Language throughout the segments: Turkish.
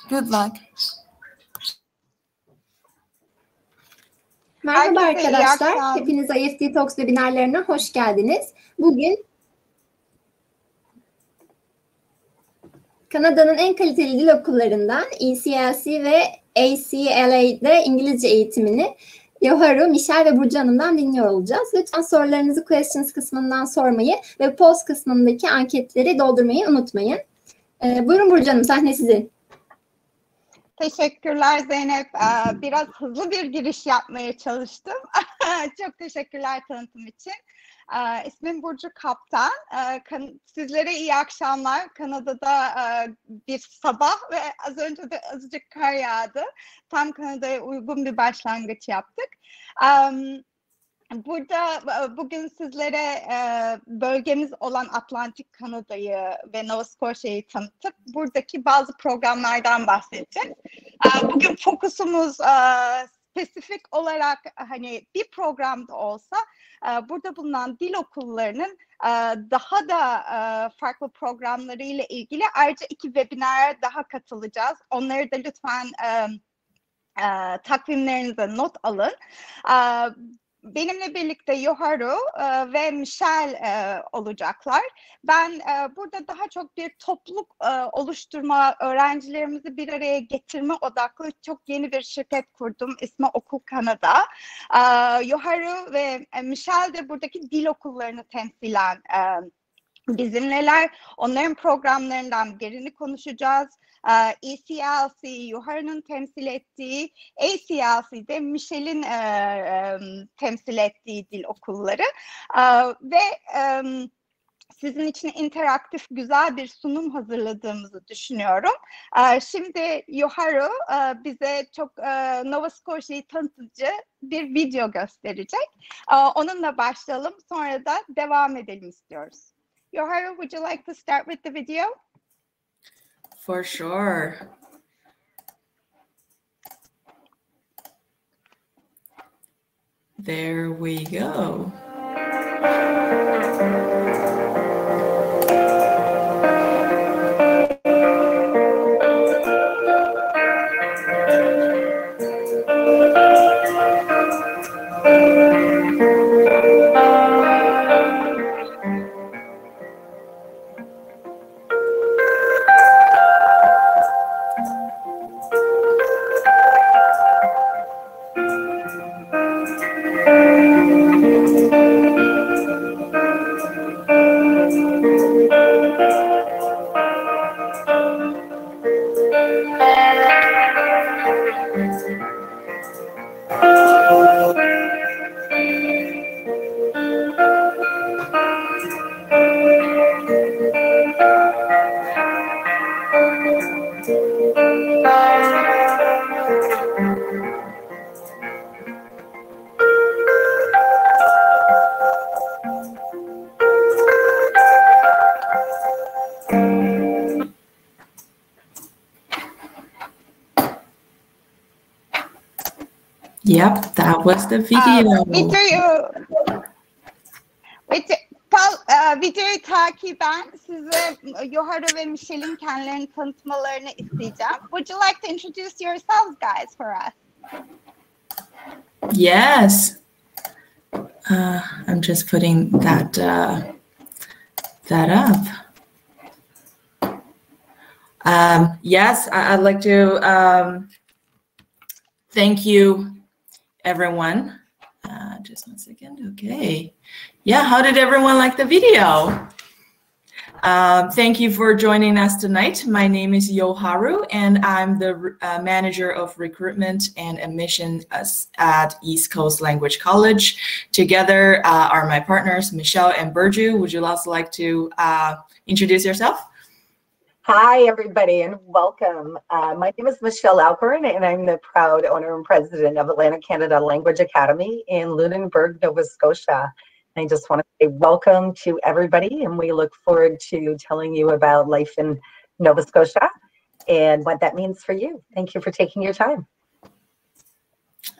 Good luck. Merhaba arkadaşlar. Hepiniz IEFT Talks webinarlarına hoş geldiniz. Bugün Kanada'nın en kaliteli dil okullarından ECLC ve ACLA'de İngilizce eğitimini Yoharu, Michel ve Burcu Hanım'dan dinliyor olacağız. Lütfen sorularınızı questions kısmından sormayı ve post kısmındaki anketleri doldurmayı unutmayın. Buyurun Burcu Hanım, sahne sizin. Teşekkürler Zeynep. Biraz hızlı bir giriş yapmaya çalıştım. Çok teşekkürler tanıtım için. İsmim Burcu Kaptan. Sizlere iyi akşamlar. Kanada'da bir sabah ve az önce de azıcık kar yağdı. Tam Kanada'ya uygun bir başlangıç yaptık. Burada bugün sizlere bölgemiz olan Atlantik Kanada'yı ve Nova Scotia'yı tanıtıp buradaki bazı programlardan bahsedeceğiz. Bugün fokusumuz spesifik olarak hani bir programda olsa burada bulunan dil okullarının daha da farklı programlarıyla ilgili ayrıca 2 webinara daha katılacağız. Onları da lütfen takvimlerinize not alın. Benimle birlikte Yoharu ve Michel olacaklar. Ben burada daha çok bir topluluk oluşturma, öğrencilerimizi bir araya getirme odaklı çok yeni bir şirket kurdum. İsmi Okul Kanada. Yoharu ve Michel de buradaki dil okullarını temsilen bizimleler. Onların programlarından birini konuşacağız. ECLC, Yoharu'nun temsil ettiği, ACLC'de Michel'in temsil ettiği dil okulları ve sizin için interaktif güzel bir sunum hazırladığımızı düşünüyorum. Şimdi Yoharu bize çok Nova Scotia'yı tanıtıcı bir video gösterecek. Onunla başlayalım, sonra da devam edelim istiyoruz. Yoharu, would you like to start with the video? For sure. There we go. Yep, that was the video. Videoyu takiben size Yoharu ve Michel'in kendilerini tanıtmalarını isteyeceğim. Would you like to introduce yourselves, guys, for us? Yes. I'm just putting that up. Yes, I'd like to thank you, everyone. Just 1 second. Okay. Yeah, how did everyone like the video? Thank you for joining us tonight. My name is Yoharu, and I'm the manager of recruitment and admission at East Coast Language College. Together are my partners, Michelle and Burju. Would you also like to introduce yourself? Hi, everybody, and welcome. My name is Michelle Alcorn, and I'm the proud owner and president of Atlantic Canada Language Academy in Lunenburg, Nova Scotia. I just want to say welcome to everybody, and we look forward to telling you about life in Nova Scotia and what that means for you. Thank you for taking your time.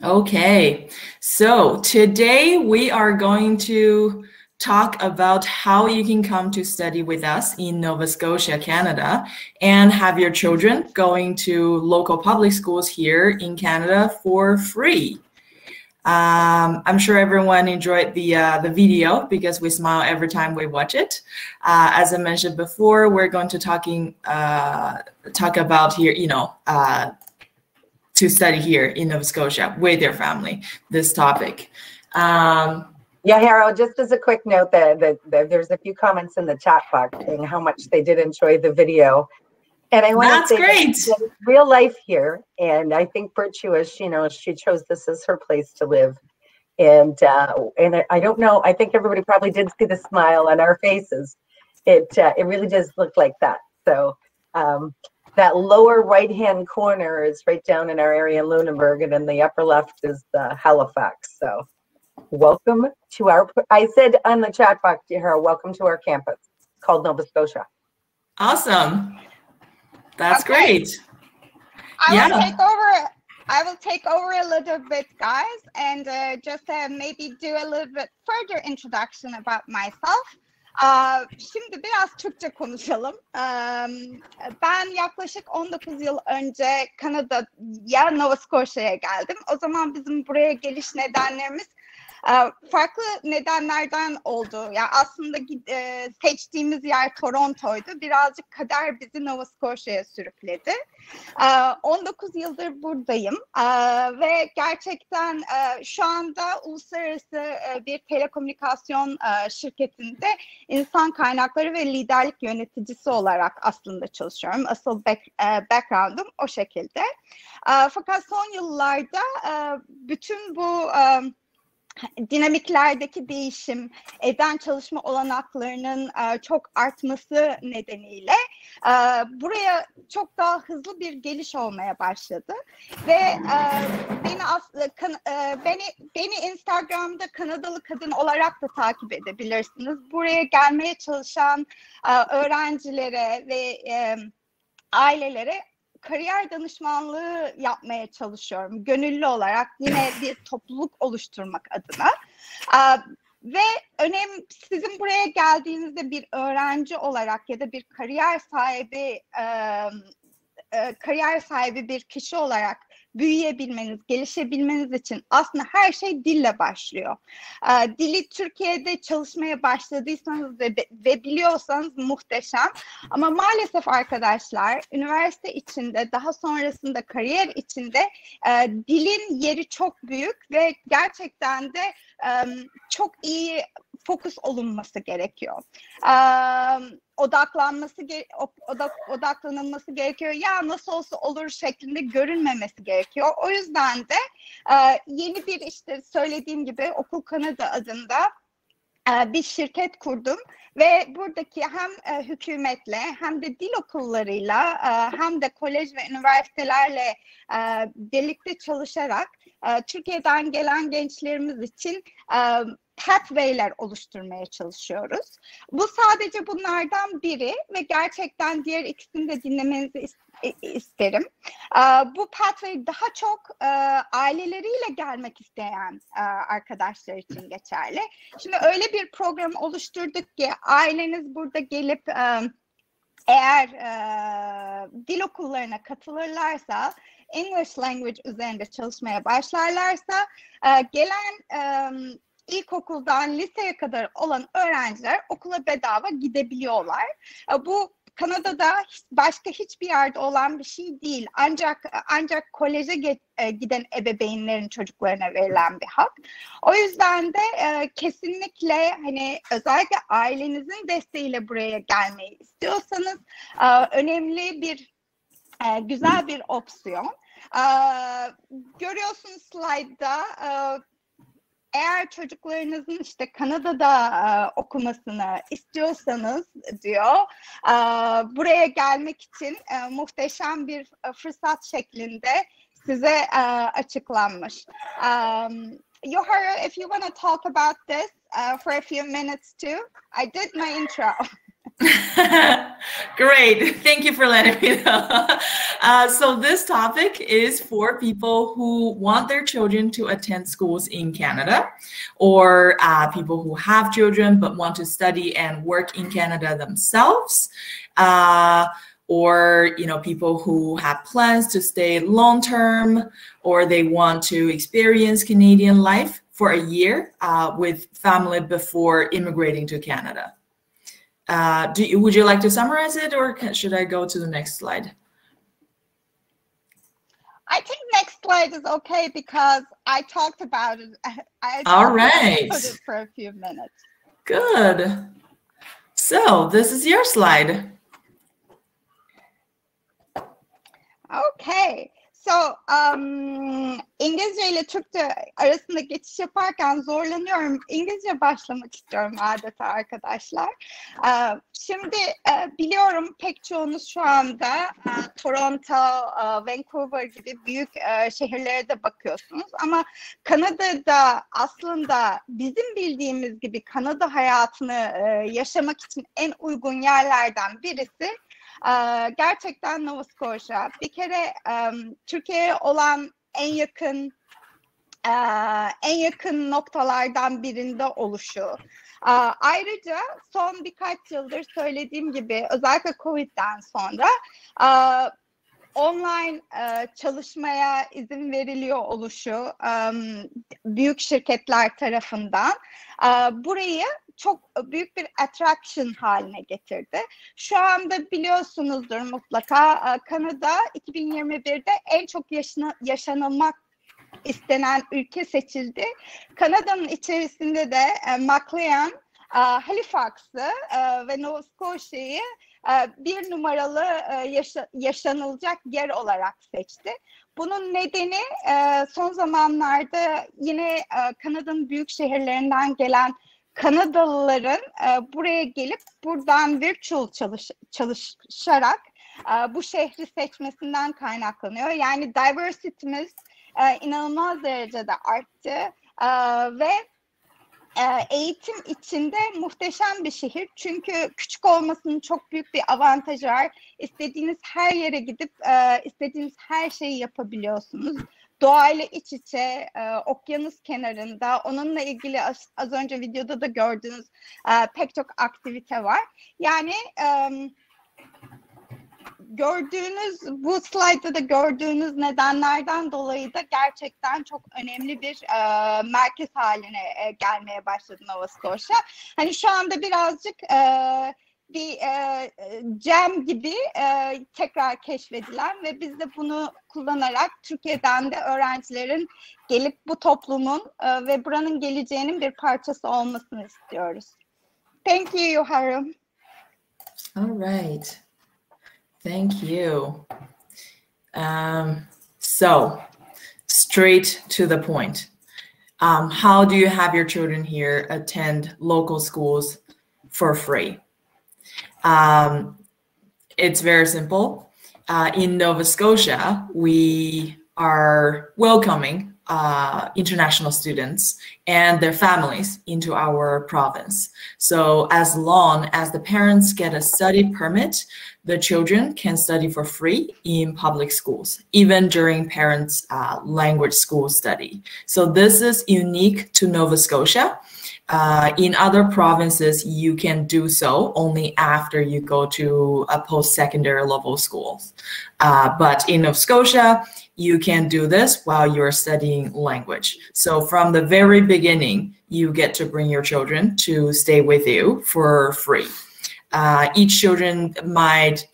Okay, so today we are going to talk about how you can come to study with us in Nova Scotia, Canada, and have your children going to local public schools here in Canada for free. I'm sure everyone enjoyed the video because we smile every time we watch it. As I mentioned before, we're going to talk about here, to study here in Nova Scotia with your family, this topic. Yeah, Harold, just as a quick note that there's a few comments in the chat box saying how much they did enjoy the video. And I want to say that it's real life here. And I think Virtuous, she chose this as her place to live. And I don't know, I think everybody probably did see the smile on our faces. It really does look like that. So that lower right-hand corner is right down in our area in Lunenburg, and then the upper left is Halifax. So welcome to I said on the chat box, Harold, welcome to our campus. It's called Nova Scotia. Awesome. That's great. I will take over a little bit, guys, and just maybe do a little bit further introduction about myself. Şimdi biraz Türkçe konuşalım. Ben yaklaşık 19 yıl önce Kanada'ya, Nova Scotia'ya geldim. O zaman bizim buraya geliş nedenlerimiz farklı nedenlerden oldu. Yani aslında seçtiğimiz yer Toronto'ydu. Birazcık kader bizi Nova Scotia'ya sürükledi. 19 yıldır buradayım ve gerçekten şu anda uluslararası bir telekomünikasyon şirketinde insan kaynakları ve liderlik yöneticisi olarak aslında çalışıyorum. Asıl background'um o şekilde. Fakat son yıllarda bütün bu dinamiklerdeki değişim, evden çalışma olanaklarının çok artması nedeniyle buraya çok daha hızlı bir geliş olmaya başladı ve beni Instagram'da Kanadalı kadın olarak da takip edebilirsiniz. Buraya gelmeye çalışan öğrencilere ve ailelere kariyer danışmanlığı yapmaya çalışıyorum. Gönüllü olarak yine bir topluluk oluşturmak adına. Ve sizin buraya geldiğinizde bir öğrenci olarak ya da bir kariyer sahibi bir kişi olarak büyüyebilmeniz, gelişebilmeniz için aslında her şey dille başlıyor. Dili Türkiye'de çalışmaya başladıysanız ve biliyorsanız muhteşem. Ama maalesef arkadaşlar, üniversite içinde, daha sonrasında kariyer içinde dilin yeri çok büyük ve gerçekten de çok iyi fokus olunması gerekiyor. Odaklanılması gerekiyor. Ya nasıl olsa olur şeklinde görünmemesi gerekiyor. O yüzden de yeni bir söylediğim gibi Okul Kanada adında bir şirket kurdum ve buradaki hem hükümetle hem de dil okullarıyla hem de kolej ve üniversitelerle birlikte çalışarak Türkiye'den gelen gençlerimiz için pathway'ler oluşturmaya çalışıyoruz. Bu sadece bunlardan biri ve gerçekten diğer ikisini de dinlemenizi isterim. Bu pathway daha çok aileleriyle gelmek isteyen arkadaşlar için geçerli. Şimdi öyle bir program oluşturduk ki aileniz burada gelip eğer dil okullarına katılırlarsa, English language üzerinde çalışmaya başlarlarsa gelen ilkokuldan liseye kadar olan öğrenciler okula bedava gidebiliyorlar. Bu Kanada'da başka hiçbir yerde olan bir şey değil. Ancak koleje giden ebeveynlerin çocuklarına verilen bir hak. O yüzden de kesinlikle özellikle ailenizin desteğiyle buraya gelmeyi istiyorsanız önemli bir güzel bir opsiyon. Görüyorsunuz slaytta eğer çocuklarınızın Kanada'da okumasını istiyorsanız diyor, buraya gelmek için muhteşem bir fırsat şeklinde size açıklanmış. Yohara, if you want to talk about this for a few minutes too, I did my intro. Great, thank you for letting me know. So this topic is for people who want their children to attend schools in Canada, or people who have children but want to study and work in Canada themselves, or people who have plans to stay long term, or they want to experience Canadian life for a year with family before immigrating to Canada. Would you like to summarize it, or should I go to the next slide? I think next slide is okay because I talked about it. All right. About it for a few minutes. Good. So this is your slide. Okay. So, İngilizce ile Türkçe arasında geçiş yaparken zorlanıyorum. İngilizce başlamak istiyorum adeta arkadaşlar. Şimdi biliyorum pek çoğunuz şu anda Toronto, Vancouver gibi büyük şehirlere de bakıyorsunuz. Ama Kanada'da aslında bizim bildiğimiz gibi Kanada hayatını yaşamak için en uygun yerlerden birisi gerçekten Nova Scotia. Bir kere Türkiye'ye olan en yakın noktalardan birinde oluşu. Ayrıca son birkaç yıldır söylediğim gibi özellikle Covid'den sonra online çalışmaya izin veriliyor oluşu büyük şirketler tarafından burayı çok büyük bir attraction haline getirdi. Şu anda biliyorsunuzdur mutlaka Kanada 2021'de en çok yaşanılmak istenen ülke seçildi. Kanada'nın içerisinde de McLean, Halifax'ı ve Nova Scotia'yı bir numaralı yaşanılacak yer olarak seçti. Bunun nedeni son zamanlarda yine Kanada'nın büyük şehirlerinden gelen Kanadalıların buraya gelip buradan virtual çalışarak bu şehri seçmesinden kaynaklanıyor. Yani diversity'miz inanılmaz derecede arttı ve eğitim içinde muhteşem bir şehir. Çünkü küçük olmasının çok büyük bir avantajı var. İstediğiniz her yere gidip istediğiniz her şeyi yapabiliyorsunuz. Doğayla iç içe, okyanus kenarında, onunla ilgili az önce videoda da gördüğünüz pek çok aktivite var. Yani bu slaytta da gördüğünüz nedenlerden dolayı da gerçekten çok önemli bir merkez haline gelmeye başladı Nova Scotia. Hani şu anda birazcık bir gem gibi tekrar keşfedilen ve biz de bunu kullanarak Türkiye'den de öğrencilerin gelip bu toplumun ve buranın geleceğinin bir parçası olmasını istiyoruz. Thank you, Yoharu. All right. Thank you. So, straight to the point. How do you have your children here attend local schools for free? It's very simple. In Nova Scotia, we are welcoming international students and their families into our province. So as long as the parents get a study permit, the children can study for free in public schools, even during parents' language school study. So this is unique to Nova Scotia. In other provinces, you can do so only after you go to a post-secondary level schools. But in Nova Scotia, you can do this while you're studying language. So from the very beginning, you get to bring your children to stay with you for free. Each children might,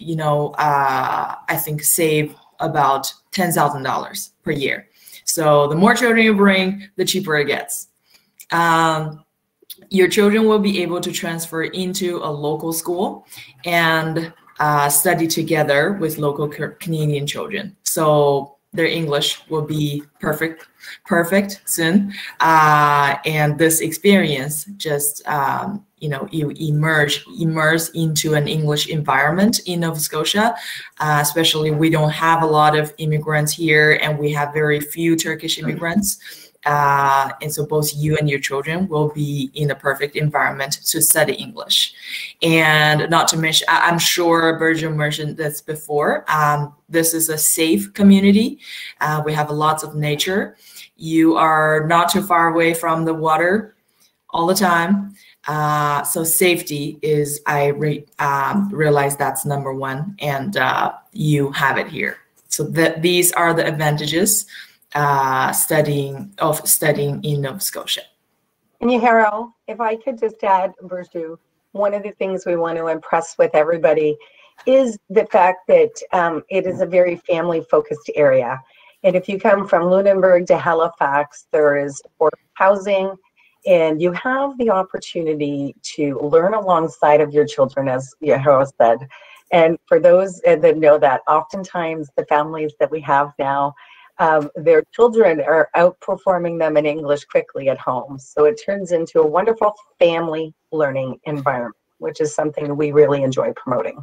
I think save about $10,000 per year. So the more children you bring, the cheaper it gets. Your children will be able to transfer into a local school and study together with local Canadian children. So their English will be perfect soon. And this experience just, you immerse into an English environment in Nova Scotia. Especially we don't have a lot of immigrants here and we have very few Turkish immigrants. And so both you and your children will be in the perfect environment to study English. And not to mention, I'm sure Virgil mentioned this before, this is a safe community. We have lots of nature. You are not too far away from the water all the time. So safety is, I realize that's number one, and you have it here. So these are the advantages studying in Nova Scotia. And Yoharu, if I could just add, Virtu, one of the things we want to impress with everybody is the fact that it is a very family-focused area. And if you come from Lunenburg to Halifax, there is affordable housing, and you have the opportunity to learn alongside of your children, as Yoharu said. And for those that know that, oftentimes the families that we have now, their children are outperforming them in English quickly at home. So it turns into a wonderful family learning environment, which is something we really enjoy promoting.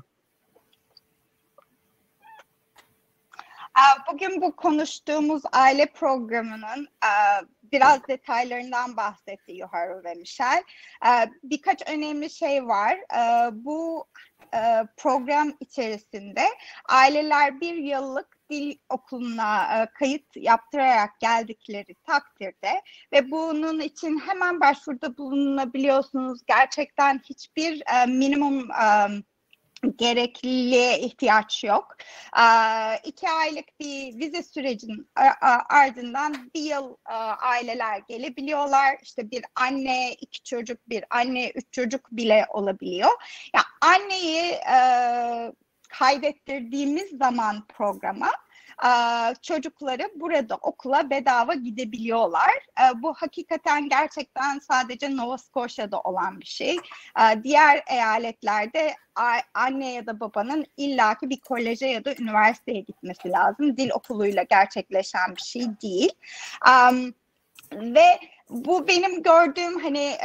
Bugün bu konuştuğumuz aile programının biraz detaylarından bahsetti Yoharu ve Michel. Birkaç önemli şey var. Bu program içerisinde aileler bir yıllık dil okuluna kayıt yaptırarak geldikleri takdirde ve bunun için hemen başvuruda bulunabiliyorsunuz. Gerçekten hiçbir minimum gerekliliğe ihtiyaç yok. 2 aylık bir vize sürecinin ardından bir yıl aileler gelebiliyorlar. İşte bir anne, 2 çocuk, bir anne, 3 çocuk bile olabiliyor. Yani anneyi kaydettirdiğimiz zaman programa çocukları burada okula bedava gidebiliyorlar. Bu hakikaten gerçekten sadece Nova Scotia'da olan bir şey. Diğer eyaletlerde anne ya da babanın illaki bir koleje ya da üniversiteye gitmesi lazım. Dil okuluyla gerçekleşen bir şey değil. Ve bu benim gördüğüm hani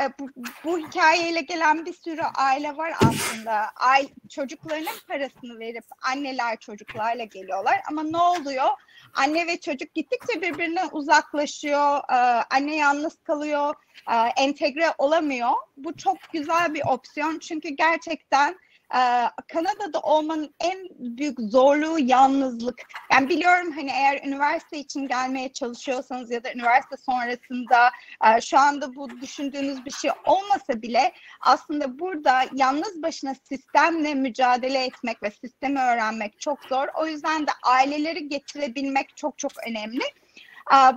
bu hikayeyle gelen bir sürü aile var aslında. Çocuklarının parasını verip anneler çocuklarla geliyorlar ama ne oluyor? Anne ve çocuk gittikçe birbirinden uzaklaşıyor. Anne yalnız kalıyor. Entegre olamıyor. Bu çok güzel bir opsiyon çünkü gerçekten Kanada'da olmanın en büyük zorluğu yalnızlık. Yani biliyorum hani eğer üniversite için gelmeye çalışıyorsanız ya da üniversite sonrasında şu anda bu düşündüğünüz bir şey olmasa bile aslında burada yalnız başına sistemle mücadele etmek ve sistemi öğrenmek çok zor. O yüzden de aileleri getirebilmek çok çok önemli.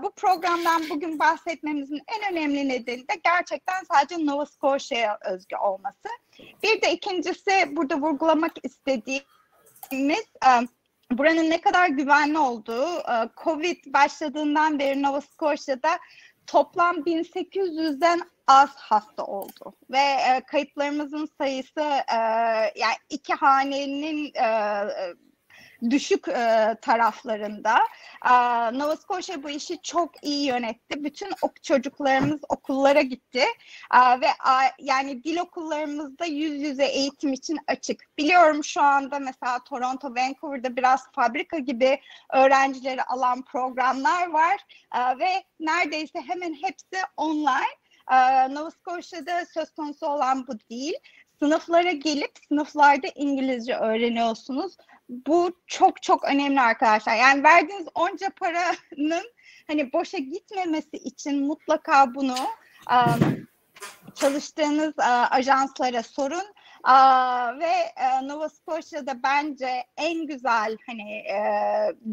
Bu programdan bugün bahsetmemizin en önemli nedeni de gerçekten sadece Nova Scotia'ya özgü olması. Bir de ikincisi burada vurgulamak istediğimiz buranın ne kadar güvenli olduğu. Covid başladığından beri Nova Scotia'da toplam 1800'den az hasta oldu ve kayıplarımızın sayısı yani 2 hanenin düşük taraflarında. Nova Scotia bu işi çok iyi yönetti. Bütün çocuklarımız okullara gitti ve yani dil okullarımızda yüz yüze eğitim için açık. Biliyorum şu anda mesela Toronto, Vancouver'da biraz fabrika gibi öğrencileri alan programlar var ve neredeyse hemen hepsi online. Nova Scotia'da söz konusu olan bu değil. Sınıflara gelip sınıflarda İngilizce öğreniyorsunuz. Bu çok çok önemli arkadaşlar. Yani verdiğiniz onca paranın hani boşa gitmemesi için mutlaka bunu çalıştığınız ajanslara sorun. Ve Nova Scotia'da bence en güzel hani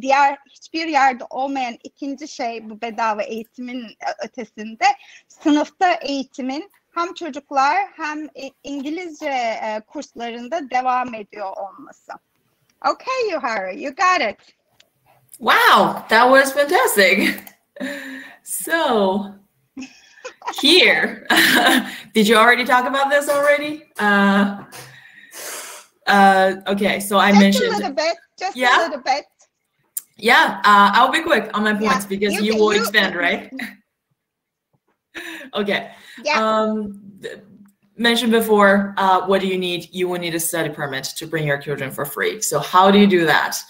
diğer hiçbir yerde olmayan ikinci şey bu bedava eğitimin ötesinde sınıfta eğitimin hem çocuklar hem İngilizce kurslarında devam ediyor olması. Okay, Yoharu, you got it. Wow, that was fantastic. So, here, did you already talk about this already? Okay, so I mentioned just a little bit. Yeah, I'll be quick on my points because you will expand, right? Okay. Yeah. Mentioned before, what do you need? You will need a study permit to bring your children for free. So how do you do that?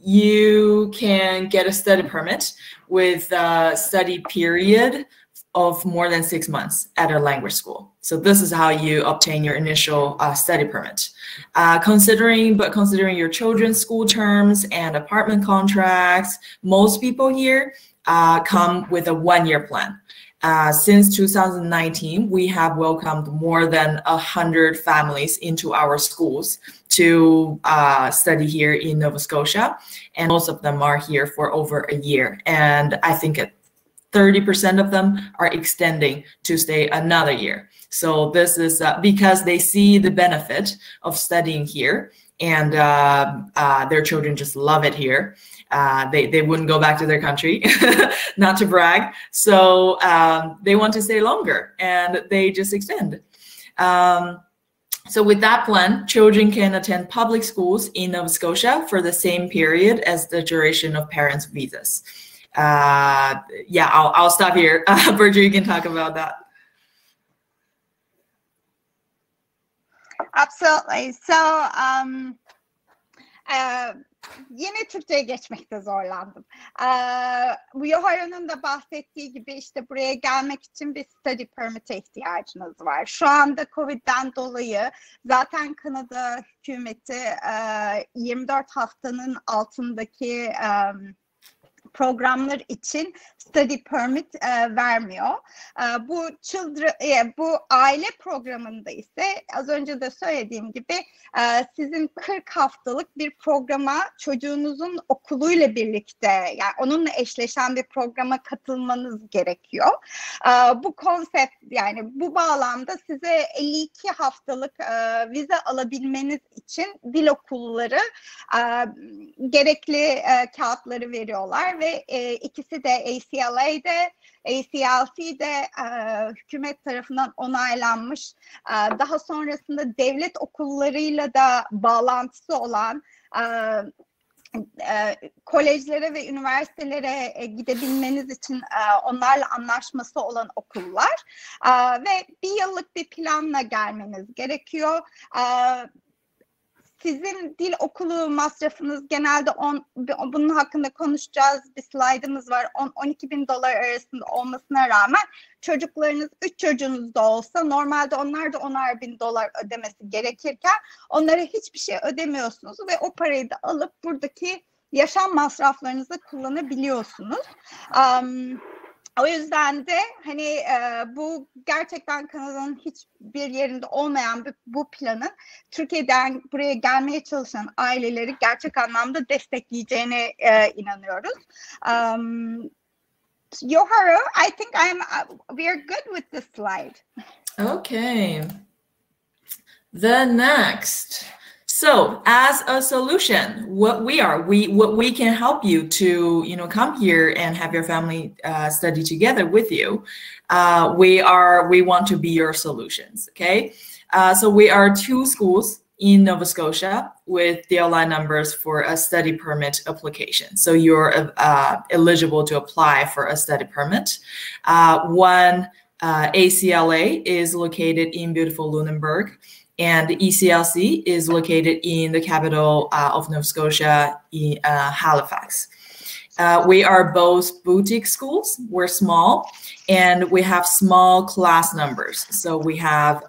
you can get a study permit with a study period of more than 6 months at a language school. So this is how you obtain your initial study permit. Considering your children's school terms and apartment contracts, most people here come with a 1-year plan. Since 2019, we have welcomed more than 100 families into our schools to study here in Nova Scotia, and most of them are here for over a year. And I think 30% of them are extending to stay another year. So this is because they see the benefit of studying here, and their children just love it here. They wouldn't go back to their country, not to brag. So they want to stay longer, and they just extend. So with that plan, children can attend public schools in Nova Scotia for the same period as the duration of parents' visas. Yeah, I'll stop here. Burcu, you can talk about that. Absolutely. So, yine Türkçe'ye geçmekte zorlandım. Yohara'nın da bahsettiği gibi işte buraya gelmek için bir study permit'e ihtiyacınız var. Şu anda Covid'den dolayı zaten Kanada hükümeti 24 haftanın altındaki programlar için study permit vermiyor. Bu aile programında ise az önce de söylediğim gibi sizin 40 haftalık bir programa çocuğunuzun okuluyla birlikte, yani onunla eşleşen bir programa katılmanız gerekiyor. Bu konsept, yani bu bağlamda size 52 haftalık vize alabilmeniz için dil okulları gerekli kağıtları veriyorlar ve ikisi de ACLA'de, ECLC'de hükümet tarafından onaylanmış. Daha sonrasında devlet okullarıyla da bağlantısı olan kolejlere ve üniversitelere gidebilmeniz için onlarla anlaşması olan okullar ve bir yıllık bir planla gelmeniz gerekiyor. Sizin dil okulu masrafınız genelde bunun hakkında konuşacağız, bir slaydımız var. 10-12 bin dolar arasında olmasına rağmen çocuklarınız 3 çocuğunuz da olsa normalde onlar da 10'ar bin dolar ödemesi gerekirken onlara hiçbir şey ödemiyorsunuz ve o parayı da alıp buradaki yaşam masraflarınızı kullanabiliyorsunuz. O yüzden de hani bu gerçekten Kanada'nın hiçbir yerinde olmayan bu planın Türkiye'den buraya gelmeye çalışan aileleri gerçek anlamda destekleyeceğine inanıyoruz. Yoharu, I think we are good with this slide. Okay. The next. So, as a solution, what we can help you to, come here and have your family study together with you. We want to be your solutions. Okay. So we are 2 schools in Nova Scotia with DLI numbers for a study permit application. So you're eligible to apply for a study permit. One ACLA is located in beautiful Lunenburg, and ECLC is located in the capital of Nova Scotia, in Halifax. We are both boutique schools. We're small, and we have small class numbers. So we have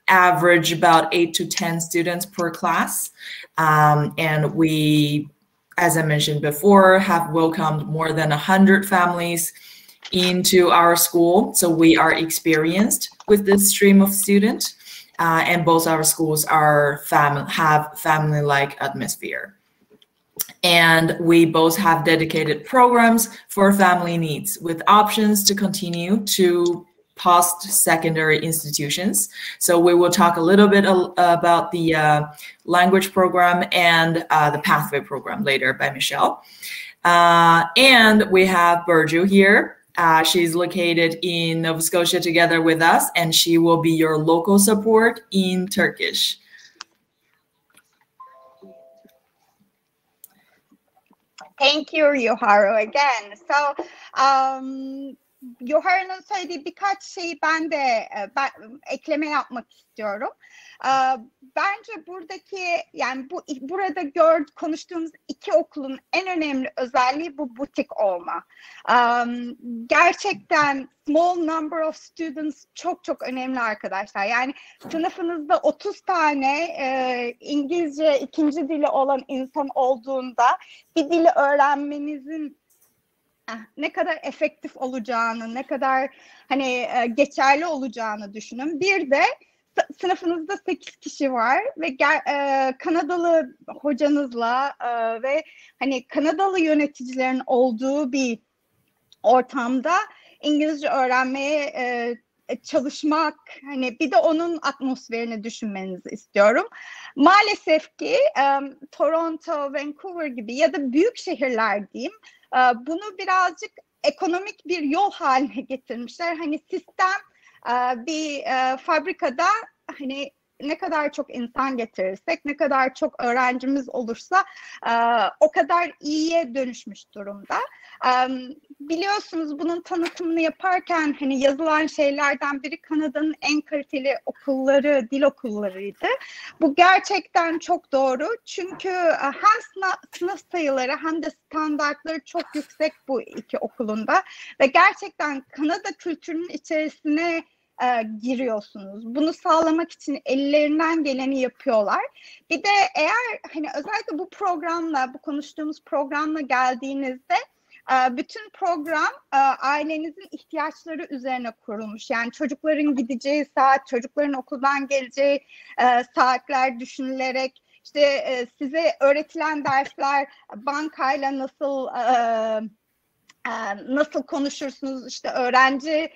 average about 8 to 10 students per class. And we, as I mentioned before, have welcomed more than 100 families into our school. So we are experienced with this stream of students. And both our schools have family-like atmosphere. And we both have dedicated programs for family needs with options to continue to post-secondary institutions. So we will talk a little bit about the language program and the pathway program later by Michelle. And we have Burcu here. She's located in Nova Scotia together with us, and she will be your local support in Turkish. Thank you, Yoharu, again. So, Yoharu'nun söylediği birkaç şeyi ben ekleme yapmak istiyorum. bence buradaki, yani burada konuştuğumuz iki okulun en önemli özelliği bu butik olma. Gerçekten small number of students çok çok önemli arkadaşlar. Yani sınıfınızda 30 tane İngilizce ikinci dili olan insan olduğunda bir dili öğrenmenizin ne kadar efektif olacağını, ne kadar hani geçerli olacağını düşünün. Bir de sınıfınızda 8 kişi var ve Kanadalı hocanızla ve hani Kanadalı yöneticilerin olduğu bir ortamda İngilizce öğrenmeye çalışmak, hani bir de onun atmosferini düşünmenizi istiyorum. Maalesef ki Toronto, Vancouver gibi ya da büyük şehirler diyeyim, bunu birazcık ekonomik bir yol haline getirmişler. Hani sistem bir fabrikada hani ne kadar çok insan getirirsek, ne kadar çok öğrencimiz olursa o kadar iyiye dönüşmüş durumda. Biliyorsunuz bunun tanıtımını yaparken hani yazılan şeylerden biri Kanada'nın en kaliteli okulları, dil okullarıydı. Bu gerçekten çok doğru. Çünkü hem sınıf sayıları hem de standartları çok yüksek bu iki okulunda ve gerçekten Kanada kültürünün içerisine giriyorsunuz. Bunu sağlamak için ellerinden geleni yapıyorlar. Bir de eğer hani özellikle bu programla, bu konuştuğumuz programla geldiğinizde bütün program ailenizin ihtiyaçları üzerine kurulmuş. Yani çocukların gideceği saat, çocukların okuldan geleceği saatler düşünülerek, işte size öğretilen dersler bankayla nasıl konuşursunuz, işte öğrenci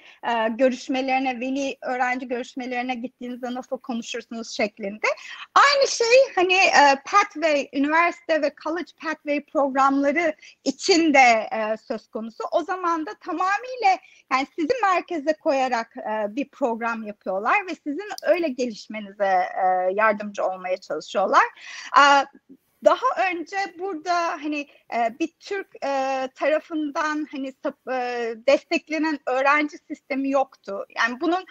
görüşmelerine, veli öğrenci görüşmelerine gittiğinizde nasıl konuşursunuz şeklinde. Aynı şey hani pathway, üniversite ve college pathway programları için de söz konusu. O zaman da tamamıyla yani sizi merkeze koyarak bir program yapıyorlar ve sizin öyle gelişmenize yardımcı olmaya çalışıyorlar. Daha önce burada hani bir Türk tarafından hani desteklenen öğrenci sistemi yoktu. Yani bunun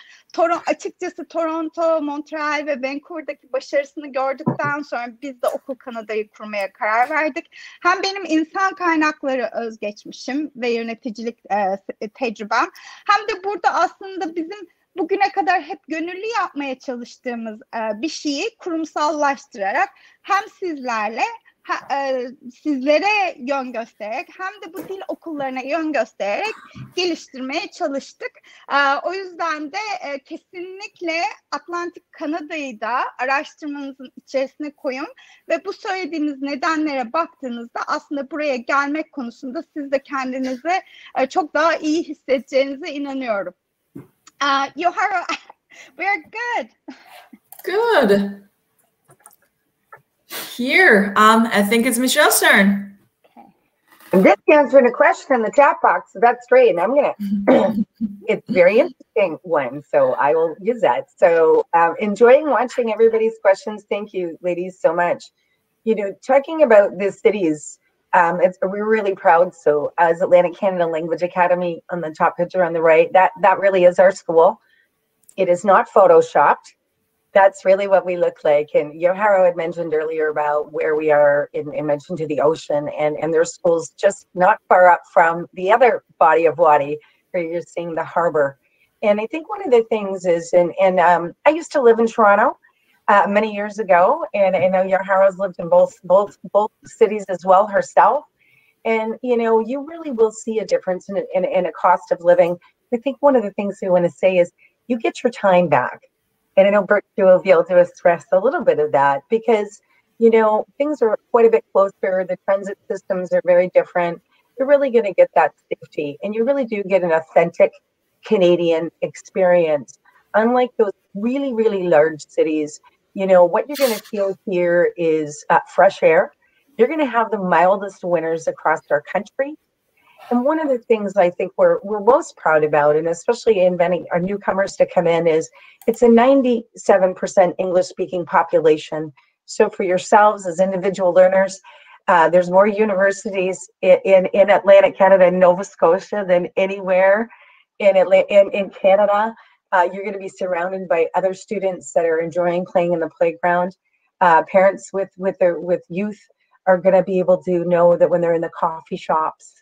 açıkçası Toronto, Montreal ve Vancouver'daki başarısını gördükten sonra biz de Okul Kanada'yı kurmaya karar verdik. Hem benim insan kaynakları özgeçmişim ve yöneticilik tecrübem, hem de burada aslında bizim bugüne kadar hep gönüllü yapmaya çalıştığımız bir şeyi kurumsallaştırarak hem sizlere yön göstererek hem de bu dil okullarına yön göstererek geliştirmeye çalıştık. O yüzden de kesinlikle Atlantik Kanada'yı da araştırmanızın içerisine koyun ve bu söylediğiniz nedenlere baktığınızda aslında buraya gelmek konusunda siz de kendinizi çok daha iyi hissedeceğinize inanıyorum. Yoharu, we are good. Good. Here, I think it's Michelle's turn. Okay. I'm just answering a question in the chat box, so that's great. And I'm gonna, it's a very interesting one, so I will use that. So enjoying watching everybody's questions. Thank you, ladies, so much. You know, talking about the cities, we're really proud. So as Atlantic Canada Language Academy on the top picture on the right, that really is our school. It is not photoshopped. That's really what we look like. And Yoharu had mentioned earlier about where we are in mention to the ocean, and there's schools just not far up from the other body of water where you're seeing the harbor. And I think one of the things is, and I used to live in Toronto many years ago, and I know Yoharu's lived in both cities as well herself. And you know, you really will see a difference in a cost of living. I think one of the things we want to say is you get your time back. And I know Bert will be able to express a little bit of that because, you know, things are quite a bit closer. The transit systems are very different. You're really going to get that safety, and you really do get an authentic Canadian experience. Unlike those really, really large cities, you know, what you're going to feel here is fresh air. You're going to have the mildest winters across our country. And one of the things I think we're most proud about, and especially inviting our newcomers to come in, is it's a 97% English-speaking population. So for yourselves as individual learners, there's more universities in Atlantic Canada and Nova Scotia than anywhere in Canada. You're going to be surrounded by other students that are enjoying playing in the playground. Parents with youth are going to be able to know that when they're in the coffee shops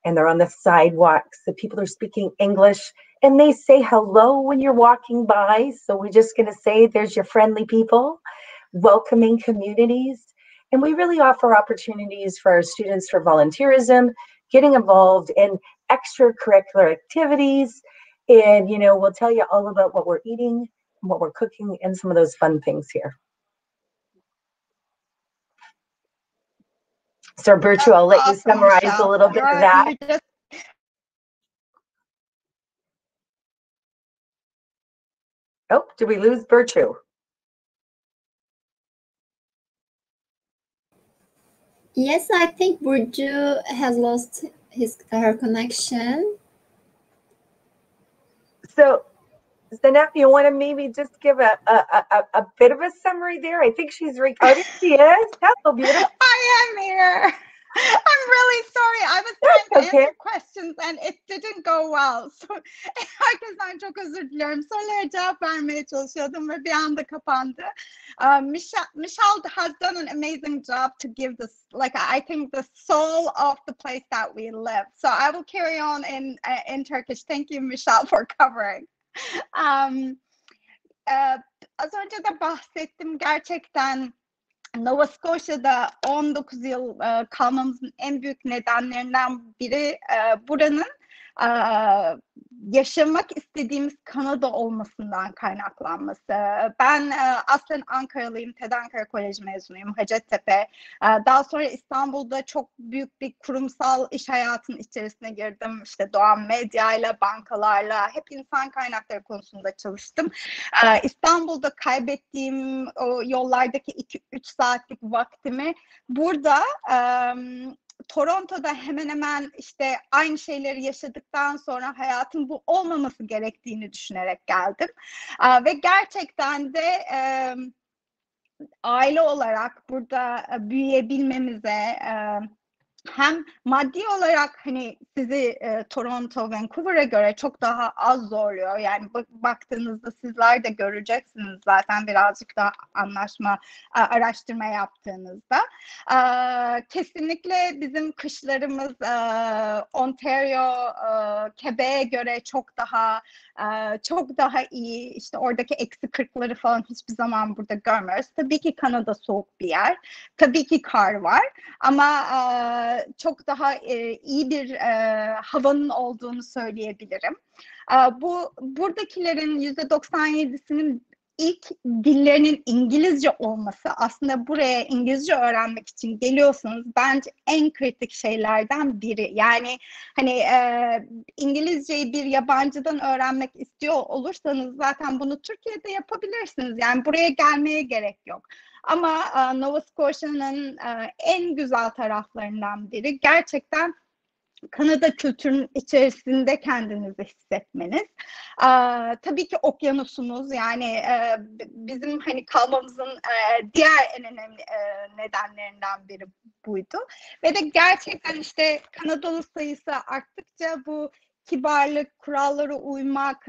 and they're on the sidewalks, the people are speaking English and they say hello when you're walking by. So we're just going to say, there's your friendly people, welcoming communities. And we really offer opportunities for our students for volunteerism, getting involved in extracurricular activities. And, you know, we'll tell you all about what we're eating, what we're cooking, and some of those fun things here. So, Bertru, I'll let you summarize a little bit of that. Oh, did we lose Bertru? Yes, I think Burcu has lost her connection. So, Zanep, you want to maybe just give a bit of a summary there? I think she's recording. She is. Hello, beautiful. I am here. I'm really sorry. I was trying to answer questions and it didn't go well. So herkesten çok özür diliyorum. Sorulara cevap vermeye çalışıyordum ve bir anda kapandı. Michelle has done an amazing job to give this, like, I think, the soul of the place that we live. So I will carry on in Turkish. Thank you, Michelle, for covering. Az önce de bahsettim, gerçekten Nova Scotia'da 19 yıl kalmamızın en büyük nedenlerinden biri buranın yaşamak istediğimiz Kanada olmasından kaynaklanması. Ben aslen Ankaralıyım, TED Ankara Koleji mezunuyum, Hacettepe. Daha sonra İstanbul'da çok büyük bir kurumsal iş hayatının içerisine girdim. İşte Doğan Medya'yla, bankalarla, hep insan kaynakları konusunda çalıştım. İstanbul'da kaybettiğim o yollardaki 2-3 saatlik vaktimi burada Toronto'da hemen hemen işte aynı şeyleri yaşadıktan sonra hayatın bu olmaması gerektiğini düşünerek geldim. Ve gerçekten de aile olarak burada büyüyebilmemize, hem maddi olarak hani sizi Toronto, Vancouver'a göre çok daha az zorluyor. Yani baktığınızda sizler de göreceksiniz zaten birazcık daha araştırma yaptığınızda. Kesinlikle bizim kışlarımız Ontario, Quebec'e göre çok daha iyi. İşte oradaki eksi 40'ları falan hiçbir zaman burada görmüyoruz. Tabii ki Kanada soğuk bir yer. Tabii ki kar var. Ama çok daha iyi bir havanın olduğunu söyleyebilirim. Buradakilerin %97'sinin ilk dillerinin İngilizce olması, aslında buraya İngilizce öğrenmek için geliyorsanız bence en kritik şeylerden biri. Yani hani İngilizceyi bir yabancıdan öğrenmek istiyor olursanız zaten bunu Türkiye'de yapabilirsiniz. Yani buraya gelmeye gerek yok. Ama Nova Scotia'nın en güzel taraflarından biri gerçekten Kanada kültürünün içerisinde kendinizi hissetmeniz. Tabii ki okyanusumuz, yani bizim hani kalmamızın diğer en önemli nedenlerinden biri buydu. Ve de gerçekten işte Kanadalı sayısı arttıkça bu kibarlık, kurallara uymak,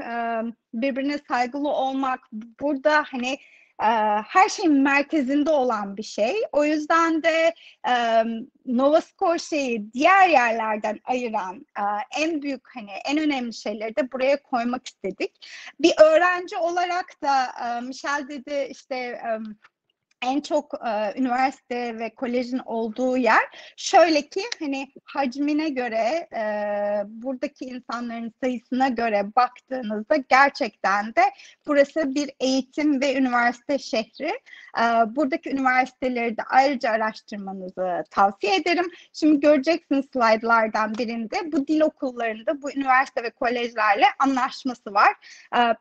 birbirine saygılı olmak burada hani her şeyin merkezinde olan bir şey. O yüzden de Nova Scotia'yı diğer yerlerden ayıran en büyük, hani en önemli şeyleri de buraya koymak istedik. Bir öğrenci olarak da Michelle dedi işte en çok üniversite ve kolejin olduğu yer. Şöyle ki hani hacmine göre, buradaki insanların sayısına göre baktığınızda gerçekten de burası bir eğitim ve üniversite şehri. Buradaki üniversiteleri de ayrıca araştırmanızı tavsiye ederim. Şimdi göreceksiniz slaytlardan birinde bu dil okullarında bu üniversite ve kolejlerle anlaşması var.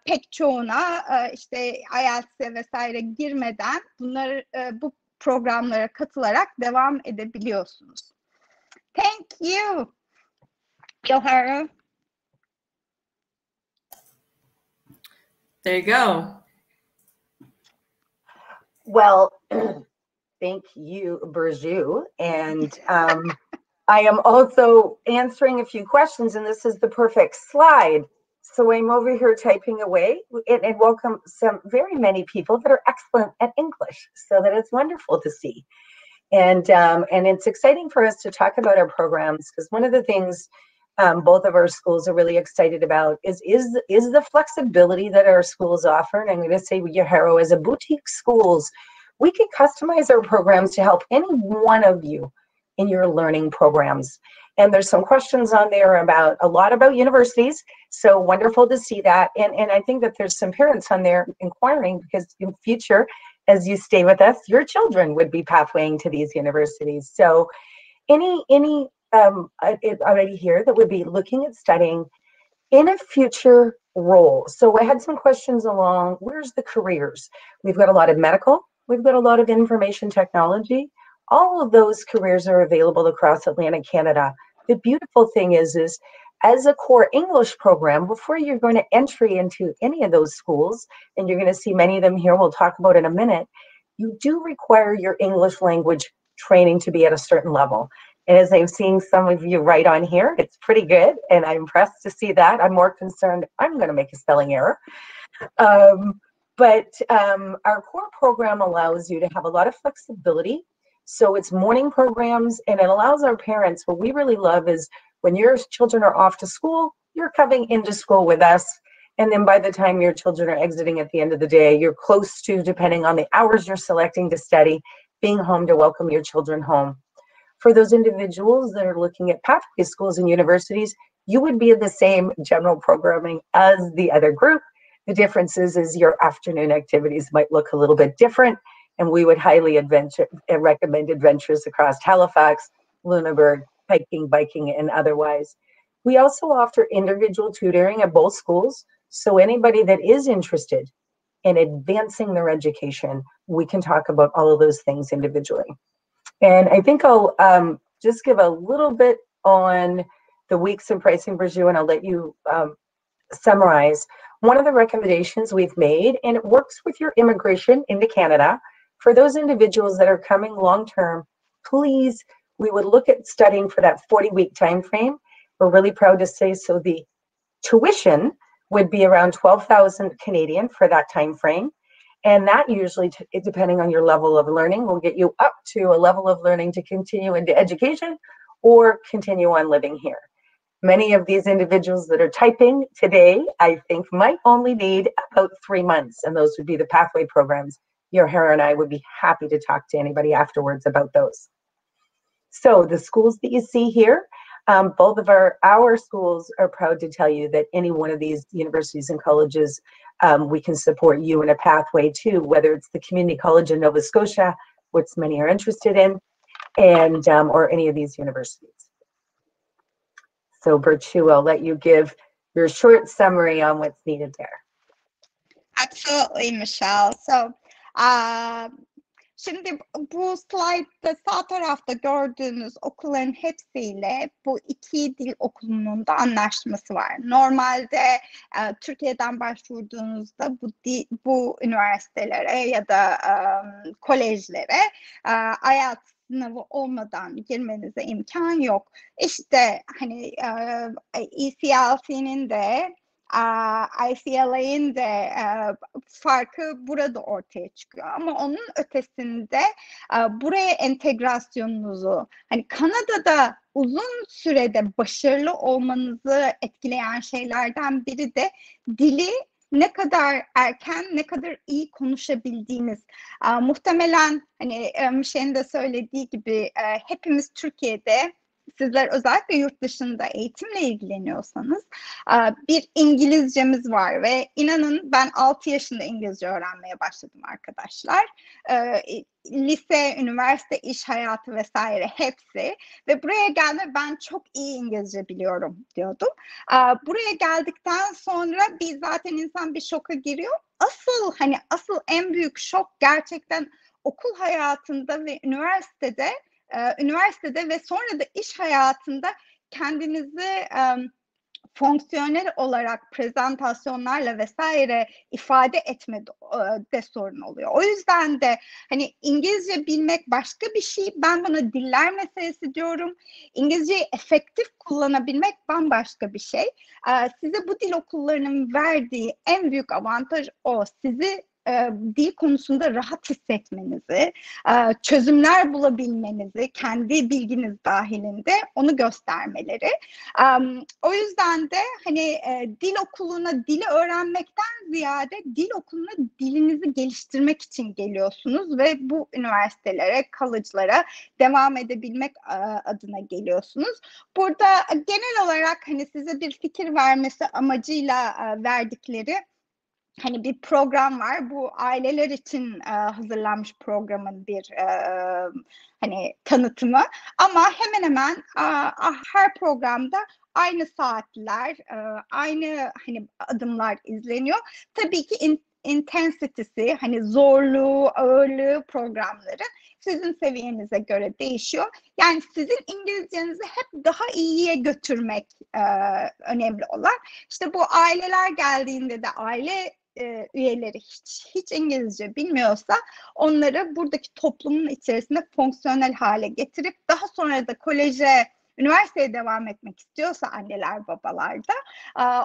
Pek çoğuna işte IELTS'e vesaire girmeden bunları bu programlara katılarak devam edebiliyorsunuz. Thank you, Yoharu. There you go. Well, thank you, Burcu. And I am also answering a few questions, and this is the perfect slide So I'm over here typing away and welcome some very many people that are excellent at English. So that it's wonderful to see. And it's exciting for us to talk about our programs, because one of the things both of our schools are really excited about is the flexibility that our schools offer. And I'm going to say Yaharo, as a boutique schools, we can customize our programs to help any one of you in your learning programs. And there's some questions on there about a lot about universities. So wonderful to see that. And I think that there's some parents on there inquiring, because in future, as you stay with us, your children would be pathwaying to these universities. So any already here that would be looking at studying in a future role. So I had some questions along, where's the careers? We've got a lot of medical, we've got a lot of information technology. All of those careers are available across Atlantic Canada. The beautiful thing is as a core English program, before you're going to entry into any of those schools, and you're going to see many of them here, we'll talk about in a minute, you do require your English language training to be at a certain level. And as I'm seeing some of you write on here, it's pretty good, and I'm impressed to see that. I'm more concerned I'm going to make a spelling error. But our core program allows you to have a lot of flexibility. So it's morning programs, and it allows our parents, what we really love is when your children are off to school, you're coming into school with us. And then by the time your children are exiting at the end of the day, you're close to, depending on the hours you're selecting to study, being home to welcome your children home. For those individuals that are looking at pathway schools and universities, you would be in the same general programming as the other group. The difference is your afternoon activities might look a little bit different, and we would highly recommend adventures across Halifax, Lunenburg, hiking, biking, and otherwise. We also offer individual tutoring at both schools, so anybody that is interested in advancing their education, we can talk about all of those things individually. And I think I'll just give a little bit on the weeks and pricing for you, and I'll let you summarize. One of the recommendations we've made, and it works with your immigration into Canada, for those individuals that are coming long-term, please, we would look at studying for that 40-week time frame. We're really proud to say, so the tuition would be around 12,000 Canadian for that time frame. And that usually, depending on your level of learning, will get you up to a level of learning to continue into education or continue on living here. Many of these individuals that are typing today, I think, might only need about 3 months, and those would be the pathway programs. Your hair and I would be happy to talk to anybody afterwards about those. So the schools that you see here, both of our schools are proud to tell you that any one of these universities and colleges, we can support you in a pathway to, whether it's the Community College in Nova Scotia, which many are interested in, and or any of these universities. So Bertu, I'll let you give your short summary on what's needed there. Absolutely, Michelle. So, şimdi bu slaytta sağ tarafta gördüğünüz okulların hepsiyle bu iki dil okulunun da anlaşması var. Normalde Türkiye'den başvurduğunuzda bu üniversitelere ya da kolejlere IELTS sınavı olmadan girmenize imkan yok. İşte hani ECLC'nin de ICLA'in de farkı burada ortaya çıkıyor. Ama onun ötesinde buraya entegrasyonunuzu, hani Kanada'da uzun sürede başarılı olmanızı etkileyen şeylerden biri de dili ne kadar erken, ne kadar iyi konuşabildiğiniz. Muhtemelen hani Michelle'in de söylediği gibi hepimiz Türkiye'de, sizler özellikle yurt dışında eğitimle ilgileniyorsanız bir İngilizcemiz var ve inanın ben 6 yaşında İngilizce öğrenmeye başladım arkadaşlar. Lise, üniversite, iş hayatı vesaire hepsi ve buraya gelme ben çok iyi İngilizce biliyorum diyordum. Buraya geldikten sonra zaten insan bir şoka giriyor. Asıl en büyük şok gerçekten okul hayatında ve üniversitede ve sonra da iş hayatında kendinizi fonksiyonel olarak prezentasyonlarla vesaire ifade etmede sorun oluyor. O yüzden de hani İngilizce bilmek başka bir şey. Ben buna diller meselesi diyorum. İngilizceyi efektif kullanabilmek bambaşka bir şey. Size bu dil okullarının verdiği en büyük avantaj o. Sizi dil konusunda rahat hissetmenizi, çözümler bulabilmenizi, kendi bilginiz dahilinde onu göstermeleri. O yüzden de hani dil okuluna dili öğrenmekten ziyade dil okuluna dilinizi geliştirmek için geliyorsunuz ve bu üniversitelere, college'lara devam edebilmek adına geliyorsunuz. Burada genel olarak hani size bir fikir vermesi amacıyla verdikleri hani bir program var. Bu aileler için hazırlanmış programın bir hani tanıtımı. Ama hemen hemen her programda aynı saatler, aynı hani adımlar izleniyor. Tabii ki intensity'si, hani zorluğu, ağırlığı programları sizin seviyenize göre değişiyor. Yani sizin İngilizcenizi hep daha iyiye götürmek önemli olan. İşte bu aileler geldiğinde de aile üyeleri hiç İngilizce bilmiyorsa onları buradaki toplumun içerisinde fonksiyonel hale getirip daha sonra da koleje, üniversiteye devam etmek istiyorsa anneler babalar da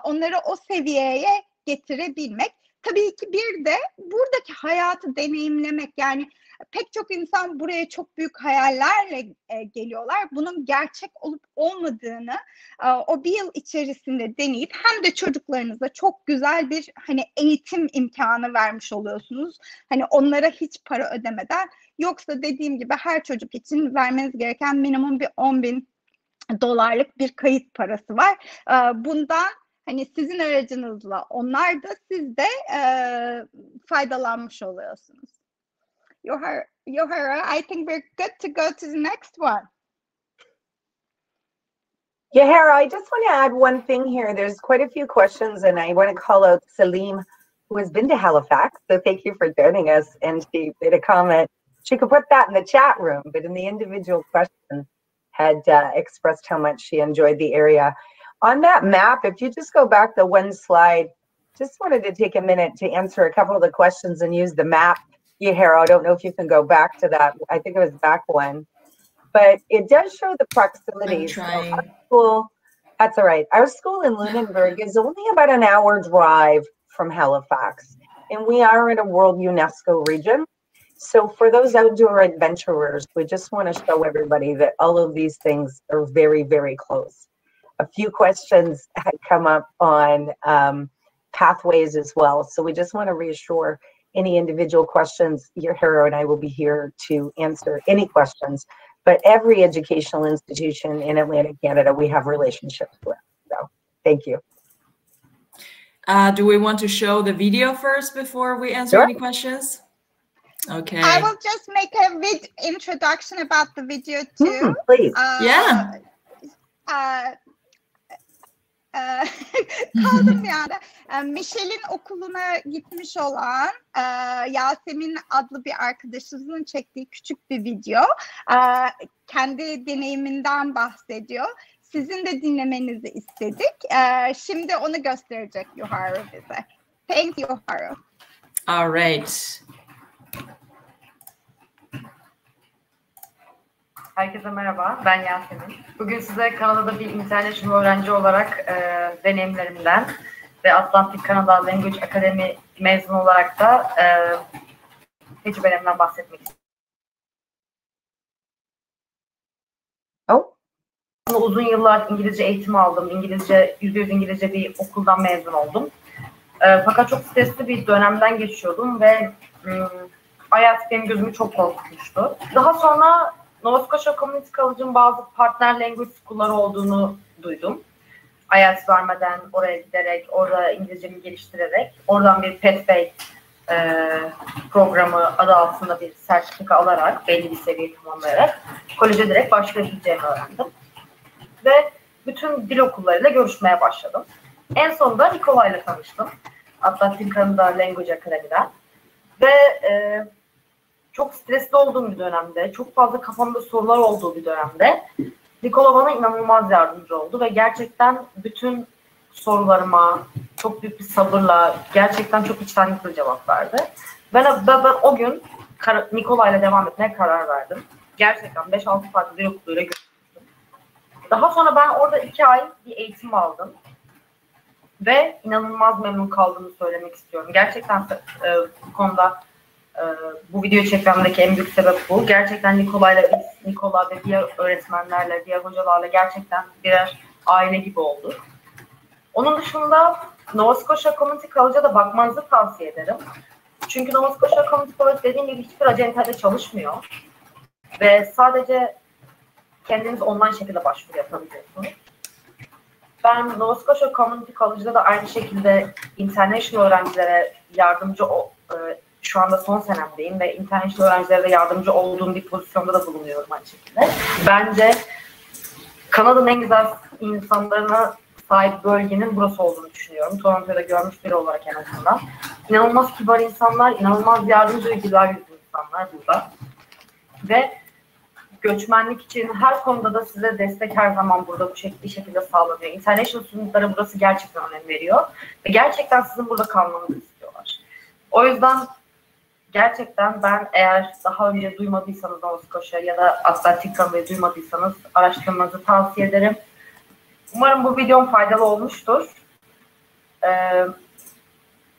onları o seviyeye getirebilmek. Tabii ki bir de buradaki hayatı deneyimlemek, yani pek çok insan buraya çok büyük hayallerle geliyorlar. Bunun gerçek olup olmadığını o bir yıl içerisinde deneyip hem de çocuklarınıza çok güzel bir hani eğitim imkanı vermiş oluyorsunuz. Hani onlara hiç para ödemeden. Yoksa dediğim gibi her çocuk için vermeniz gereken minimum bir $10.000 bir kayıt parası var. Bundan hani sizin aracınızla onlar da siz de faydalanmış oluyorsunuz. Yohara, I think we're good to go to the next one. Yeah, Hera, I just want to add one thing here. There's quite a few questions, and I want to call out Salim, who has been to Halifax. So thank you for joining us. And she made a comment. She could put that in the chat room, but in the individual question had expressed how much she enjoyed the area. On that map, if you just go back the one slide, just wanted to take a minute to answer a couple of the questions and use the map. Yeah, Hera, I don't know if you can go back to that. I think it was back one. But it does show the proximity. So our school, that's all right. Our school in Lunenburg is only about an hour drive from Halifax. And we are in a World UNESCO region. So for those outdoor adventurers, we just want to show everybody that all of these things are very, very close. A few questions had come up on pathways as well. So we just want to reassure any individual questions. Your hero and I will be here to answer any questions. But every educational institution in Atlantic Canada, we have relationships with. So thank you. Do we want to show the video first before we answer any questions? Okay. I will just make a introduction about the video too. Please. Yeah. Kaldım bir anda. Michelle'in okuluna gitmiş olan Yasemin adlı bir arkadaşımızın çektiği küçük bir video. Kendi deneyiminden bahsediyor. Sizin de dinlemenizi istedik. Şimdi onu gösterecek Yoharu bize. Thank you, Yoharu. All right. Herkese merhaba, ben Yasemin. Bugün size Kanada'da bir international öğrenci olarak deneyimlerimden ve Atlantic Canada Language Academy mezunu olarak da tecrübelerimden bahsetmek istiyorum. Uzun yıllar İngilizce eğitimi aldım. %100 İngilizce bir okuldan mezun oldum. Fakat çok stresli bir dönemden geçiyordum ve IELTS benim gözümü çok korkutmuştu. Daha sonra Nova Scotia Community College'ın bazı partner language school'ları olduğunu duydum. IELTS vermeden oraya giderek, orada İngilizcemi geliştirerek, oradan bir pathway programı adı altında bir sertifika alarak, belli bir seviyeyi tamamlayarak koleje direkt başlayabileceğimi öğrendim. Ve bütün dil okullarıyla görüşmeye başladım. En sonunda Nikolay'la tanıştım. Atlantic Canada Language Academy'den. Ve çok stresli olduğum bir dönemde, çok fazla kafamda sorular olduğu bir dönemde Nikola bana inanılmaz yardımcı oldu ve gerçekten bütün sorularıma çok büyük bir sabırla, gerçekten çok içtenlikle cevap verdi. Ben o gün Nikola'yla devam etmeye karar verdim. Gerçekten 5-6 farklı dil okuluyla görüştüm. Daha sonra ben orada 2 ay bir eğitim aldım. Ve inanılmaz memnun kaldığımı söylemek istiyorum. Gerçekten bu konuda bu videoyu çekmemdeki en büyük sebep bu. Gerçekten Nikola ve diğer öğretmenlerle, diğer hocalarla gerçekten birer aile gibi olduk. Onun dışında Nova Scotia Community College'a da bakmanızı tavsiye ederim. Çünkü Nova Scotia Community College dediğim gibi hiçbir acentayla çalışmıyor. Ve sadece kendiniz online şekilde başvuru yapabiliyorsunuz. Ben Nova Scotia Community College'da da aynı şekilde international öğrencilere yardımcı şu anda son senemdeyim ve international öğrencilere de yardımcı olduğum bir pozisyonda da bulunuyorum aynı şekilde. Bence Kanada'nın en güzel insanlarına sahip bölgenin burası olduğunu düşünüyorum. Toronto'da görmüş biri olarak en azından. İnanılmaz kibar insanlar, inanılmaz yardımcı ve güler yüzlü insanlar burada. Ve göçmenlik için her konuda da size destek her zaman burada bir şekilde sağlanıyor. International studentlara burası gerçekten önem veriyor. Ve gerçekten sizin burada kalmanızı istiyorlar. O yüzden gerçekten ben eğer daha önce duymadıysanız Nova Scotia ya da Atlantic Kanada'yı duymadıysanız araştırmanızı tavsiye ederim. Umarım bu videom faydalı olmuştur.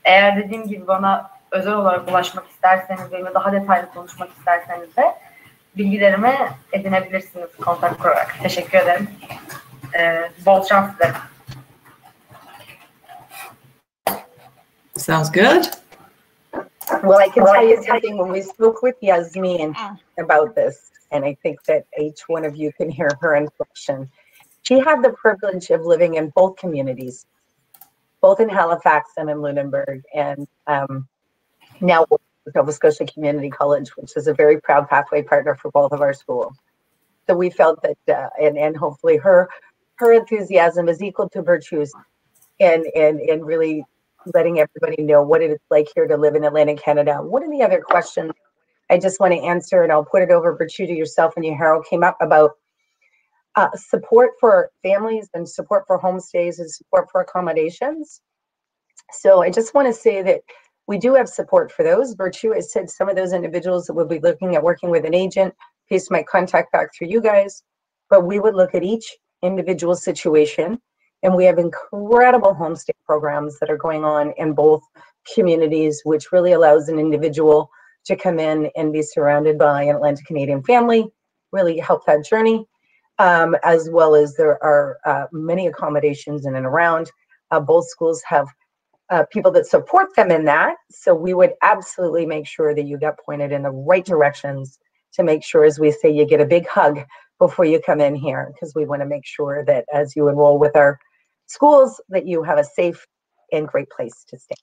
Eğer dediğim gibi bana özel olarak ulaşmak isterseniz ve daha detaylı konuşmak isterseniz de bilgilerimi edinebilirsiniz kontak kurarak. Teşekkür ederim. Bol şans dilerim. Sounds good. Well, I can tell you something. When we spoke with Yasmin about this, and I think that each one of you can hear her inflection. She had the privilege of living in both communities, both in Halifax and in Lunenburg, and now with Nova Scotia Community College, which is a very proud pathway partner for both of our schools. So we felt that, and hopefully her enthusiasm is equal to Virtue's in really letting everybody know what it's like here to live in Atlantic Canada. One of the other questions I just want to answer, and I'll put it over, Virtue, to yourself and you, Harold, came up about support for families and support for homestays and support for accommodations. So I just want to say that we do have support for those. Virtue has said some of those individuals that will be looking at working with an agent, paste my contact back through you guys, but we would look at each individual situation. And we have incredible homestay programs that are going on in both communities, which really allows an individual to come in and be surrounded by an Atlantic Canadian family, really help that journey, as well as there are many accommodations in and around. Both schools have people that support them in that. So we would absolutely make sure that you get pointed in the right directions to make sure, as we say, you get a big hug before you come in here, because we want to make sure that as you enroll with our schools, that you have a safe and great place to stay.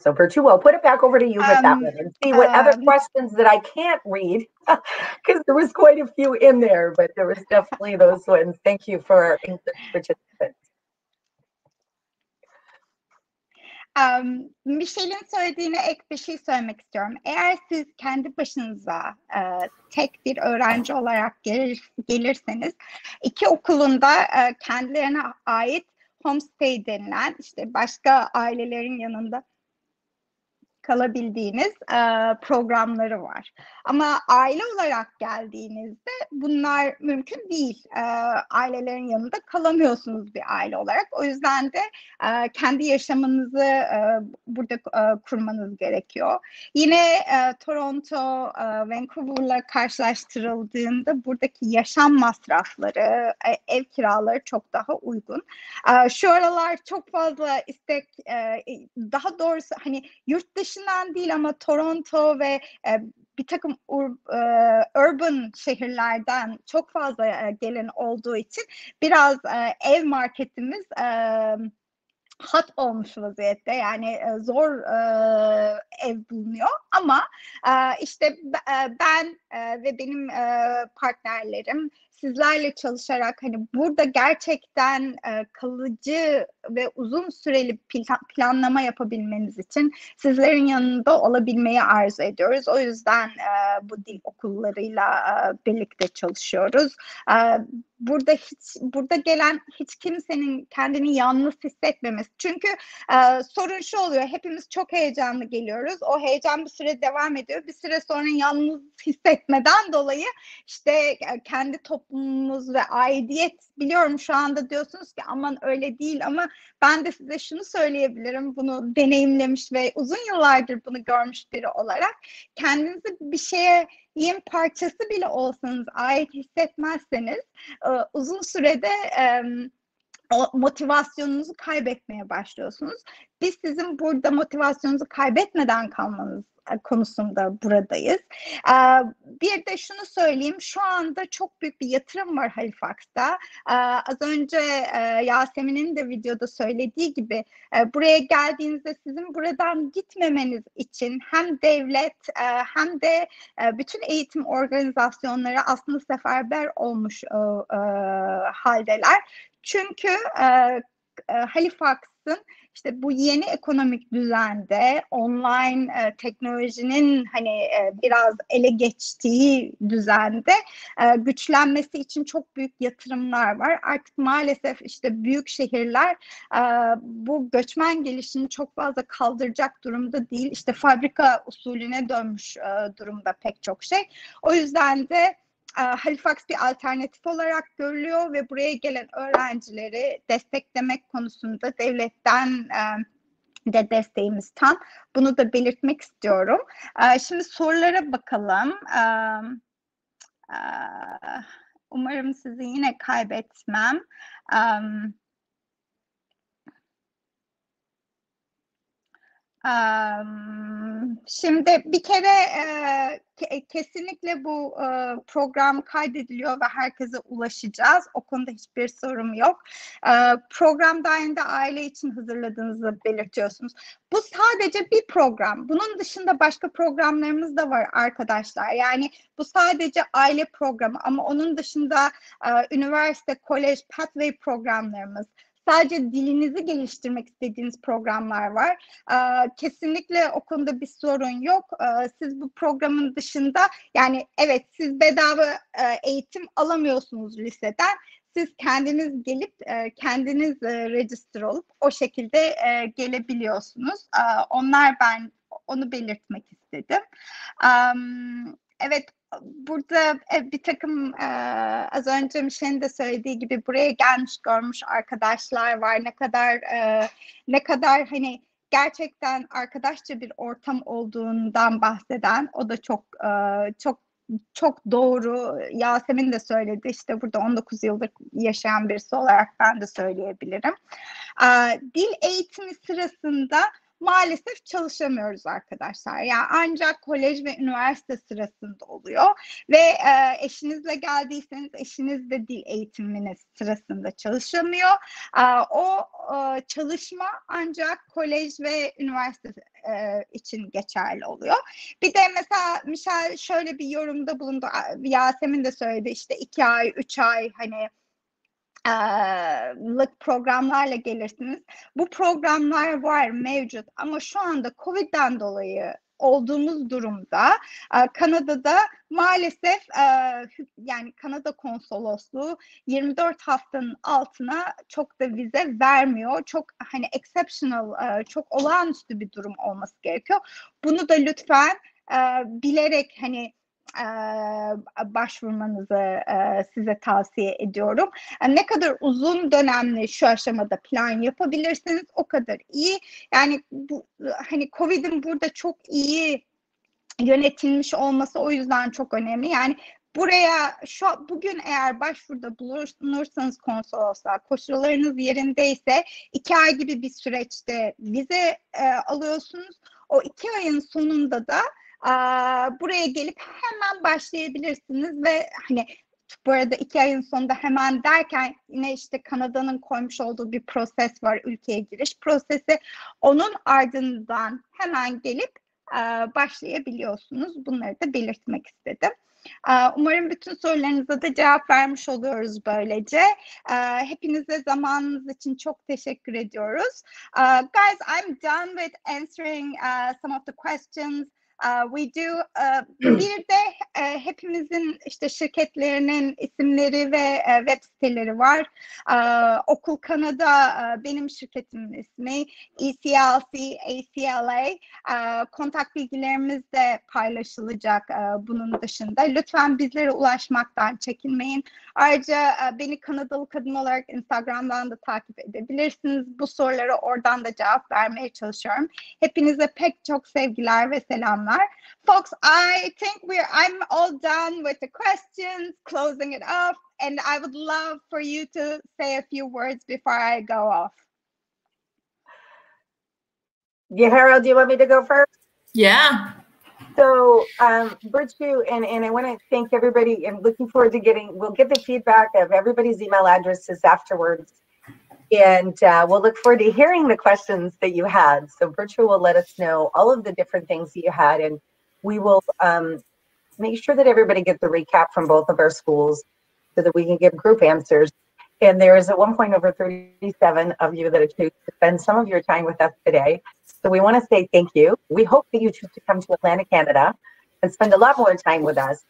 So Virtue, I'll put it back over to you with that one and see what other questions that I can't read, because there was quite a few in there, but there was definitely those ones. Thank you for our English participants. Michelle'in söylediğine ek bir şey söylemek istiyorum. Eğer siz kendi başınıza tek bir öğrenci olarak gelirseniz, iki okulunda kendilerine ait homestay denilen, işte başka ailelerin yanında kalabildiğiniz programları var. Ama aile olarak geldiğinizde bunlar mümkün değil. Ailelerin yanında kalamıyorsunuz bir aile olarak. O yüzden de kendi yaşamınızı burada kurmanız gerekiyor. Yine Toronto, Vancouver'la karşılaştırıldığında buradaki yaşam masrafları, ev kiraları çok daha uygun. Şu aralar çok fazla istek, daha doğrusu hani yurt dışından değil ama Toronto ve bir takım urban şehirlerden çok fazla gelen olduğu için biraz ev marketimiz hot olmuş vaziyette, yani zor ev bulunuyor ama işte ben ve benim partnerlerim sizlerle çalışarak hani burada gerçekten kalıcı ve uzun süreli planlama yapabilmeniz için sizlerin yanında olabilmeyi arzu ediyoruz. O yüzden bu dil okullarıyla birlikte çalışıyoruz. burada gelen hiç kimsenin kendini yalnız hissetmemesi. Çünkü sorun şu oluyor, hepimiz çok heyecanlı geliyoruz. O heyecan bir süre devam ediyor. Bir süre sonra yalnız hissetmeden dolayı işte kendi toplumumuz ve aidiyet, biliyorum şu anda diyorsunuz ki aman öyle değil, ama ben de size şunu söyleyebilirim, bunu deneyimlemiş ve uzun yıllardır bunu görmüş biri olarak, kendinizi bir şeye yeni parçası bile olsanız ait hissetmezseniz uzun sürede o motivasyonunuzu kaybetmeye başlıyorsunuz. Biz sizin burada motivasyonunuzu kaybetmeden kalmanız konusunda buradayız. Bir de şunu söyleyeyim, şu anda çok büyük bir yatırım var Halifax'ta. Az önce Yasemin'in de videoda söylediği gibi buraya geldiğinizde sizin buradan gitmemeniz için hem devlet hem de bütün eğitim organizasyonları aslında seferber olmuş haldeler. Çünkü Halifax'ın işte bu yeni ekonomik düzende online teknolojinin hani biraz ele geçtiği düzende güçlenmesi için çok büyük yatırımlar var. Artık maalesef işte büyük şehirler bu göçmen gelişini çok fazla kaldıracak durumda değil. İşte fabrika usulüne dönmüş durumda pek çok şey. O yüzden de Halifax bir alternatif olarak görülüyor ve buraya gelen öğrencileri desteklemek konusunda devletten de desteğimiz tam. Bunu da belirtmek istiyorum. Şimdi sorulara bakalım. Umarım sizi yine kaybetmem. Şimdi bir kere kesinlikle bu program kaydediliyor ve herkese ulaşacağız. O konuda hiçbir sorun yok. Program dahilinde aile için hazırladığınızı belirtiyorsunuz. Bu sadece bir program. Bunun dışında başka programlarımız da var arkadaşlar. Yani bu sadece aile programı, ama onun dışında üniversite, kolej, pathway programlarımız, sadece dilinizi geliştirmek istediğiniz programlar var. Kesinlikle o konuda bir sorun yok. Siz bu programın dışında, yani evet, siz bedava eğitim alamıyorsunuz liseden. Siz kendiniz gelip kendiniz register olup o şekilde gelebiliyorsunuz. Ben onu belirtmek istedim. Evet. Burada bir takım az önce Mişel'in de söylediği gibi buraya gelmiş görmüş arkadaşlar var. Ne kadar hani gerçekten arkadaşça bir ortam olduğundan bahseden, o da çok doğru. Yasemin de söyledi. İşte burada 19 yıldır yaşayan birisi olarak ben de söyleyebilirim. Dil eğitimi sırasında maalesef çalışamıyoruz arkadaşlar. Yani ancak kolej ve üniversite sırasında oluyor ve eşinizle geldiyseniz eşiniz de dil eğitiminiz sırasında çalışamıyor. O çalışma ancak kolej ve üniversite için geçerli oluyor. Bir de mesela Michel şöyle bir yorumda bulundu. Yasemin de söyledi, işte 2 ay, 3 ay hani programlarla gelirsiniz. Bu programlar var, mevcut, ama şu anda Covid'den dolayı olduğumuz durumda Kanada'da maalesef yani Kanada konsolosluğu 24 haftanın altına çok da vize vermiyor. Çok hani exceptional, çok olağanüstü bir durum olması gerekiyor. Bunu da lütfen bilerek hani başvurmanızı size tavsiye ediyorum. Ne kadar uzun dönemli şu aşamada plan yapabilirsiniz o kadar iyi. Yani bu hani Covid'in burada çok iyi yönetilmiş olması o yüzden çok önemli. Yani buraya bugün eğer başvuruda bulunursanız konsolosluğa, koşullarınız yerindeyse 2 ay gibi bir süreçte vize alıyorsunuz. O 2 ayın sonunda da buraya gelip hemen başlayabilirsiniz ve hani bu arada 2 ayın sonunda hemen derken yine işte Kanada'nın koymuş olduğu bir proses var, ülkeye giriş prosesi. Onun ardından hemen gelip başlayabiliyorsunuz. Bunları da belirtmek istedim. Umarım bütün sorularınıza da cevap vermiş oluyoruz böylece. Hepinize zamanınız için çok teşekkür ediyoruz. Guys, I'm done with answering some of the questions. We do. Bir de hepimizin işte şirketlerinin isimleri ve web siteleri var. Okul Kanada benim şirketimin ismi. ECLC, ACLA. Kontak bilgilerimiz de paylaşılacak bunun dışında. Lütfen bizlere ulaşmaktan çekinmeyin. Ayrıca beni Kanadalı kadın olarak Instagram'dan da takip edebilirsiniz. Bu sorulara oradan da cevap vermeye çalışıyorum. Hepinize pek çok sevgiler ve selamlar. Folks, I think I'm all done with the questions, closing it off, and I would love for you to say a few words before I go off. Yahara, do you want me to go first? Yeah. So, Virtue, and I want to thank everybody. I'm looking forward to we'll get the feedback of everybody's email addresses afterwards. And we'll look forward to hearing the questions that you had. So Virtue will let us know all of the different things that you had, and we will make sure that everybody gets the recap from both of our schools so that we can give group answers. And there is at one point over 37 of you that have chosen to spend some of your time with us today. So we want to say thank you. We hope that you choose to come to Atlanta, Canada and spend a lot more time with us.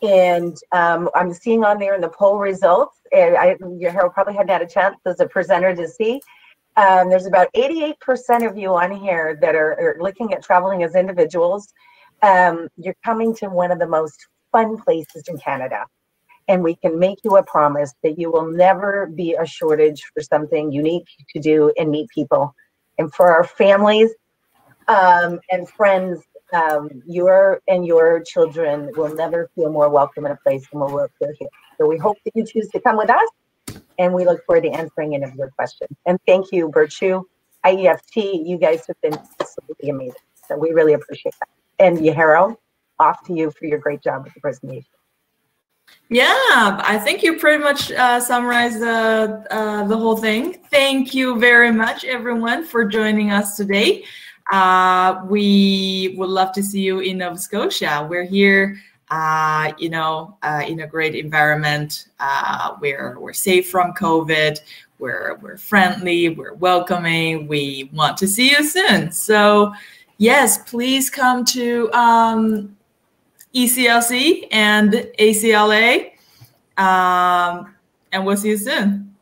And I'm seeing on there in the poll results, and Harold probably hadn't had a chance as a presenter to see. There's about 88% of you on here that are looking at traveling as individuals. You're coming to one of the most fun places in Canada. And we can make you a promise that you will never be a shortage for something unique to do and meet people. And for our families and friends, your and your children will never feel more welcome in a place than we're here. So we hope that you choose to come with us, and we look forward to answering any of your questions. And thank you, Virtue, IEFT. You guys have been absolutely amazing. So we really appreciate that. And Yahara, off to you for your great job with the presentation. Yeah, I think you pretty much summarized the whole thing. Thank you very much, everyone, for joining us today. We would love to see you in Nova Scotia. We're here, in a great environment. We're safe from COVID. We're friendly. We're welcoming. We want to see you soon. So, yes, please come to ECLC and ACLA, and we'll see you soon.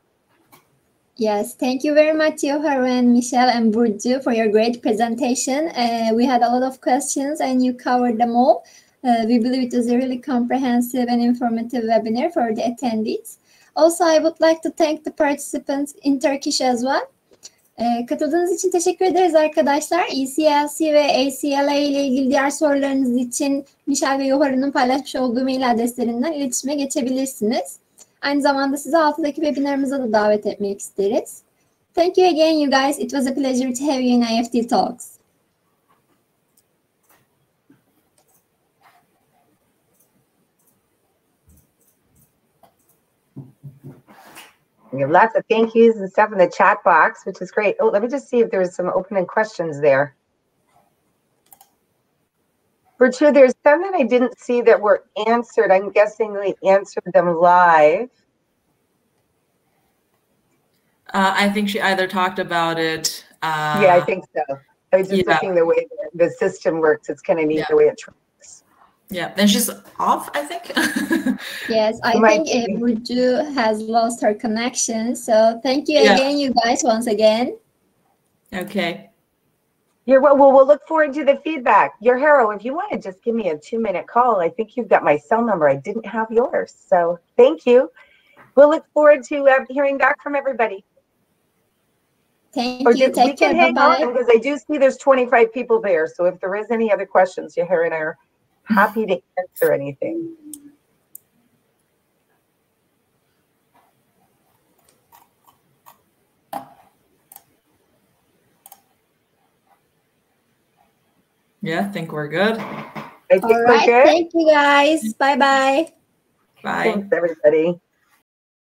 Yes, thank you very much, Yoharu and Michelle and Burcu, for your great presentation. We had a lot of questions and you covered them all. We believe it was a really comprehensive and informative webinar for the attendees. Also, I would like to thank the participants in Turkish as well. Katıldığınız için teşekkür ederiz arkadaşlar. ECLC ve ACLA ile ilgili diğer sorularınız için Michelle ve Yoharu'nun paylaşmış olduğu mail adreslerinden iletişime geçebilirsiniz. Aynı zamanda sizi 6'daki webinarımıza da davet etmek isteriz. Thank you again, you guys. It was a pleasure to have you in IEFT Talks. We have lots of thank yous and stuff in the chat box, which is great. Oh, let me just see if there's some opening questions there. Virtue, there's some that I didn't see that were answered. I'm guessing we answered them live. I think she either talked about it. Yeah, I think so. I was just looking the way the system works. It's kind of neat the way it tracks. Yeah, and she's off, I think. Yes, I think Burcu has lost her connection. So thank you again, you guys, once again. Okay. We'll look forward to the feedback. Yahara, if you want to just give me a 2-minute call, I think you've got my cell number. I didn't have yours. So thank you. We'll look forward to hearing back from everybody. Thank you. We can hang on because I do see there's 25 people there. So if there is any other questions, Yahara and I are happy to answer anything. Yeah, I think we're good. All right. Thank you, guys. Bye-bye. Bye. Thanks, everybody.